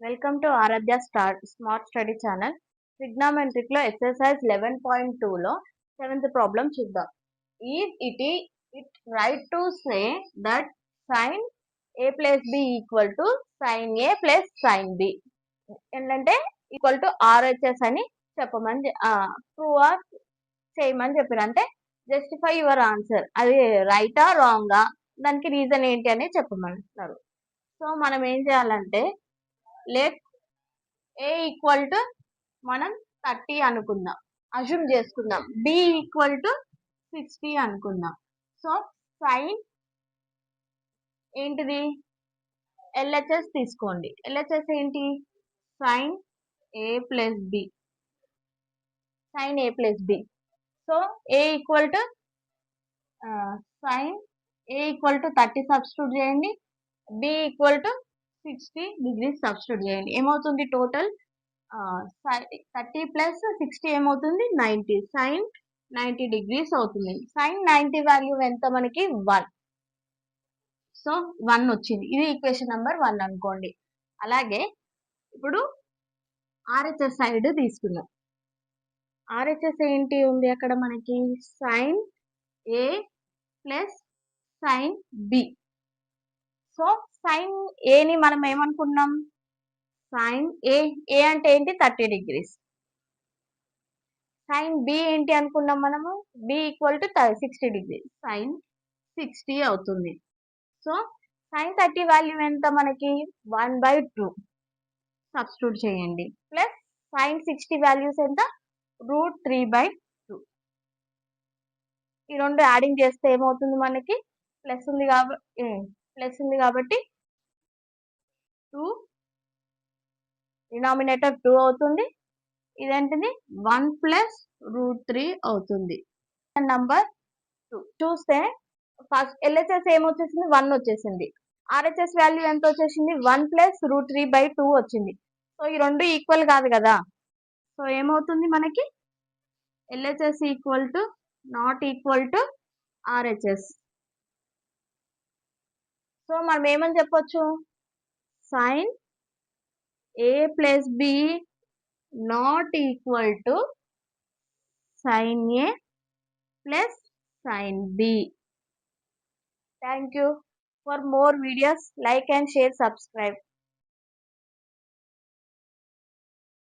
Welcome to Aaradhya smart study channel. ట్రిగ్నామెట్రిక్లో exercise 11.2లో 7th problem చూద్దాం. It right to say that sine A plus B equal to sine A plus sine B ఏంటంటే equal to RHS అని చెప్పమని prove are చేయమని చెప్పారు. అంటే justify your answer, అది రైటా రాంగా, దానికి రీజన్ ఏంటి అని చెప్పమంటున్నారు. సో మనం ఏం చేయాలంటే లెట్ ఏ ఈక్వల్ టు మనం 30 అనుకుందాం, అజ్యూమ్ చేసుకుందాం. బి ఈక్వల్ టు 60 అనుకుందాం. సో సైన్ ఏంటిది, ఎల్హెచ్ఎస్ తీసుకోండి. ఎల్హెచ్ఎస్ ఏంటి, sine A plus B, sine A plus B. So A equal to sine A equal to 30 substitute చేయండి, B equal to 60 degrees substitute చేయండి. ఏమవుతుంది టోటల్ 30 ప్లస్ 60 ఏమవుతుంది 90, sine 90 degrees అవుతుంది. Sine 90 value ఎంత మనకి 1. సో 1 వచ్చింది. ఇది ఈక్వేషన్ నెంబర్ 1 అనుకోండి. అలాగే ఇప్పుడు ఆర్హెచ్ఎస్ సైడ్ తీసుకుందాం. ఆర్హెచ్ఎస్ ఏంటి ఉంది అక్కడ మనకి, sine A plus sine B. So sine ఏని మనం ఏమనుకున్నాం, సైన్ ఏ అంటే ఏంటి 30 డిగ్రీస్. సైన్ బి ఏంటి అనుకున్నాం మనము, B equal to 60 degrees, sine 60 అవుతుంది. సో సైన్ 30 వాల్యూ ఎంత మనకి 1/2 సబ్స్టిట్యూట్ చేయండి, ప్లస్ సైన్ 60 వాల్యూస్ ఎంత √3/2. ఈ రెండు యాడింగ్ చేస్తే ఏమవుతుంది మనకి, ప్లస్ ఉంది కాబట్టి 2, డినామినేటర్ 2 అవుతుంది. ఇదేంటిది 1 ప్లస్ √3 అవుతుంది. నంబర్ 2 చూస్తే ఫస్ట్ ఎల్హెచ్ఎస్ ఏమొచ్చేసింది 1 వచ్చేసింది. ఆర్హెచ్ఎస్ వాల్యూ ఎంత వచ్చేసింది 1 ప్లస్ √3/2 వచ్చింది. సో ఈ రెండు ఈక్వల్ కాదు కదా. సో ఏమవుతుంది మనకి, LHS equal to not equal to RHS. So మనం ఏమని చెప్పొచ్చు, sine A plus B not equal to sin A plus sin B. Thank you. For more videos, like and share, subscribe.